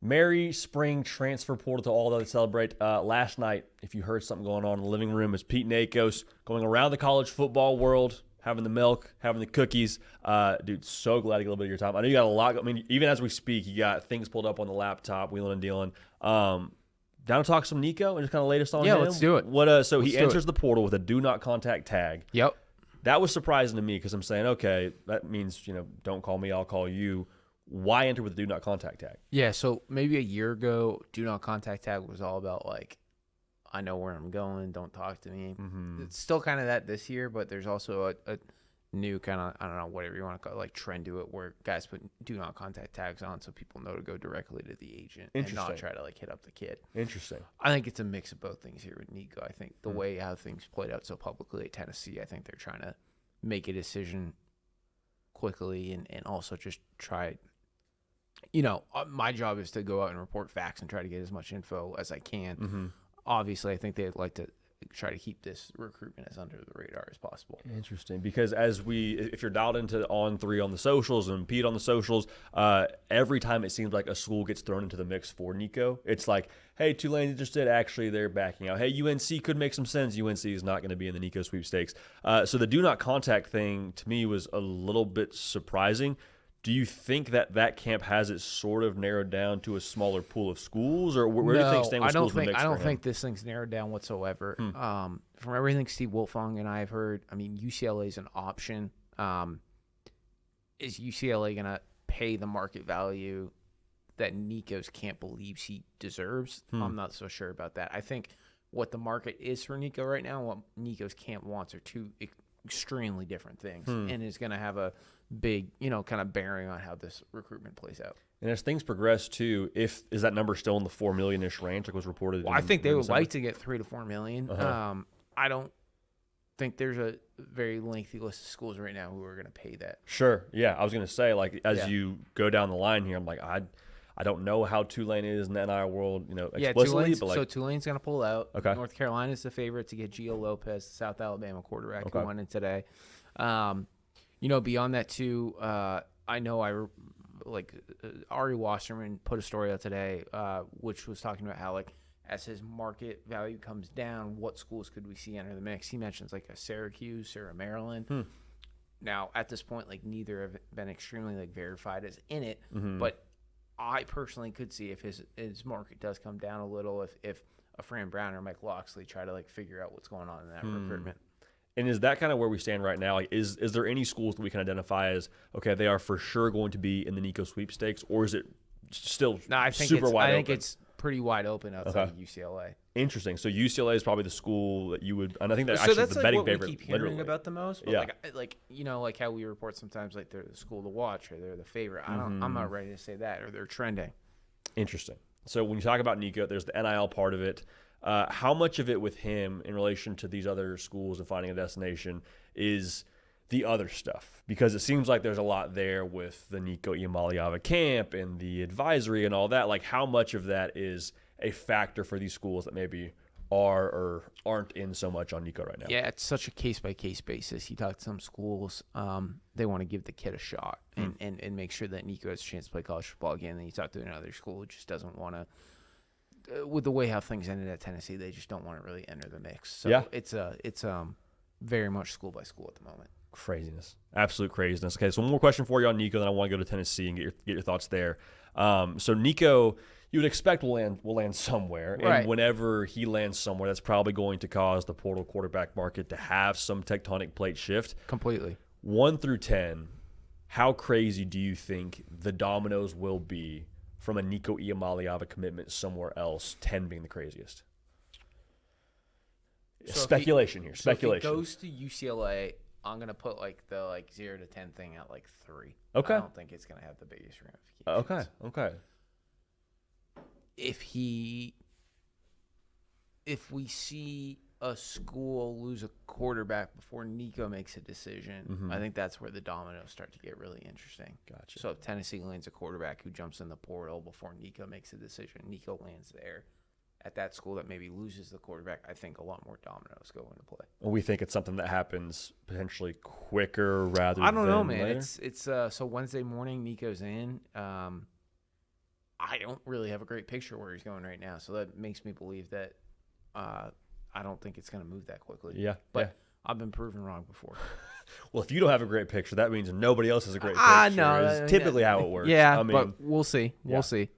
Merry spring transfer portal to all that celebrate. Last night, if you heard something going on in the living room, is Pete Nakos going around the college football world, having the milk, having the cookies. Dude, so glad to get a little bit of your time. I know you got a lot. I mean, even as we speak, you got things pulled up on the laptop, wheeling and dealing. Down to talk some Nico and just kind of latest on him? Yeah, let's do it. So he enters the portal with a do not contact tag. Yep. That was surprising to me because I'm saying, okay, that means, don't call me, I'll call you. Why enter with a do not contact tag? Yeah, so maybe a year ago, do not contact tag was all about like, I know where I'm going, don't talk to me. Mm-hmm. It's still kind of that this year, but there's also a new kind of, I don't know, whatever you want to call it, like trend to it where guys put do not contact tags on so people know to go directly to the agent and not try to like hit up the kid. Interesting. I think it's a mix of both things here with Nico. I think the way how things played out so publicly at Tennessee, I think they're trying to make a decision quickly and also just try. My job is to go out and report facts and try to get as much info as I can. Mm-hmm. Obviously, I think they'd like to try to keep this recruitment as under the radar as possible. Interesting, because if you're dialed into On3 on the socials and Pete on the socials, every time it seems like a school gets thrown into the mix for Nico, it's like, hey, Tulane's interested. Actually, they're backing out. Hey, UNC could make some sense. UNC is not going to be in the Nico sweepstakes. So the do not contact thing to me was a little bit surprising. Do you think that camp has it sort of narrowed down to a smaller pool of schools, or where do you think staying with schools in the mix? I don't think this thing's narrowed down whatsoever. From everything Steve Wiltfong and I have heard, I mean, UCLA is an option. Is UCLA going to pay the market value that Nico's camp believes he deserves? I'm not so sure about that. I think what the market is for Nico right now and what Nico's camp wants are two extremely different things, and is going to have a big, kind of bearing on how this recruitment plays out. And as things progress too, is that number still in the 4 million-ish range, like was reported? Well, I think they would like to get 3 to 4 million. Uh-huh. I don't think there's a very lengthy list of schools right now who are going to pay that. Sure. Yeah, I was going to say, like, as you go down the line here, I'm like, I don't know how Tulane is in the NIL world, explicitly. So Tulane's going to pull out. Okay. North Carolina's the favorite to get Gio Lopez, the South Alabama quarterback who went in today. Beyond that too, I know Ari Wasserman put a story out today, which was talking about how like as his market value comes down, what schools could we see enter the mix? He mentions like a Syracuse or a Maryland. Now at this point, like neither have been extremely like verified as in it, but I personally could see if his market does come down a little, if a Fran Brown or Mike Loxley try to like figure out what's going on in that recruitment. And is that kind of where we stand right now? Like, is there any schools that we can identify as, okay, they are for sure going to be in the Nico sweepstakes, or is it still super wide open? I think it's pretty wide open outside of UCLA. Interesting. So UCLA is probably the school that you would, and I think that's actually the betting favorite. We keep hearing about the most. But like how we report sometimes, like they're the school to watch or they're the favorite. I'm not ready to say that, or they're trending. Interesting. So when you talk about Nico, there's the NIL part of it. How much of it with him in relation to these other schools and finding a destination is the other stuff? Because it seems like there's a lot there with the Nico Iamaleava camp and the advisory and all that. Like, how much of that is a factor for these schools that maybe are or aren't in so much on Nico right now? Yeah, it's such a case-by-case basis. He talked to some schools. They want to give the kid a shot and make sure that Nico has a chance to play college football again. And then you talk to another school who just doesn't want to. With the way how things ended at Tennessee, they just don't want to really enter the mix. So it's very much school by school at the moment. Craziness, absolute craziness. Okay, so one more question for you on Nico, then I want to go to Tennessee and get your thoughts there. So Nico, you would expect will land somewhere, right. And whenever he lands somewhere, that's probably going to cause the portal quarterback market to have some tectonic plate shift. Completely. 1 through 10, how crazy do you think the dominoes will be from a Nico Iamaleava commitment somewhere else, 10 being the craziest? So speculation here. Speculation. So if he goes to UCLA, I'm going to put the 0 to 10 thing at 3. Okay. I don't think it's going to have the biggest ramifications. Okay. If we see a school lose a quarterback before Nico makes a decision, I think that's where the dominoes start to get really interesting. Gotcha. So if Tennessee lands a quarterback who jumps in the portal before Nico makes a decision, Nico lands there at that school that maybe loses the quarterback, I think a lot more dominoes go into play. Well, we think it's something that happens potentially quicker rather than I don't know, man. Later? It's so Wednesday morning, Nico's in. I don't really have a great picture where he's going right now. So that makes me believe that I don't think it's going to move that quickly. Yeah. But I've been proven wrong before. Well, if you don't have a great picture, that means nobody else has a great picture. No, Is typically how it works. Yeah, I mean, but we'll see. We'll see.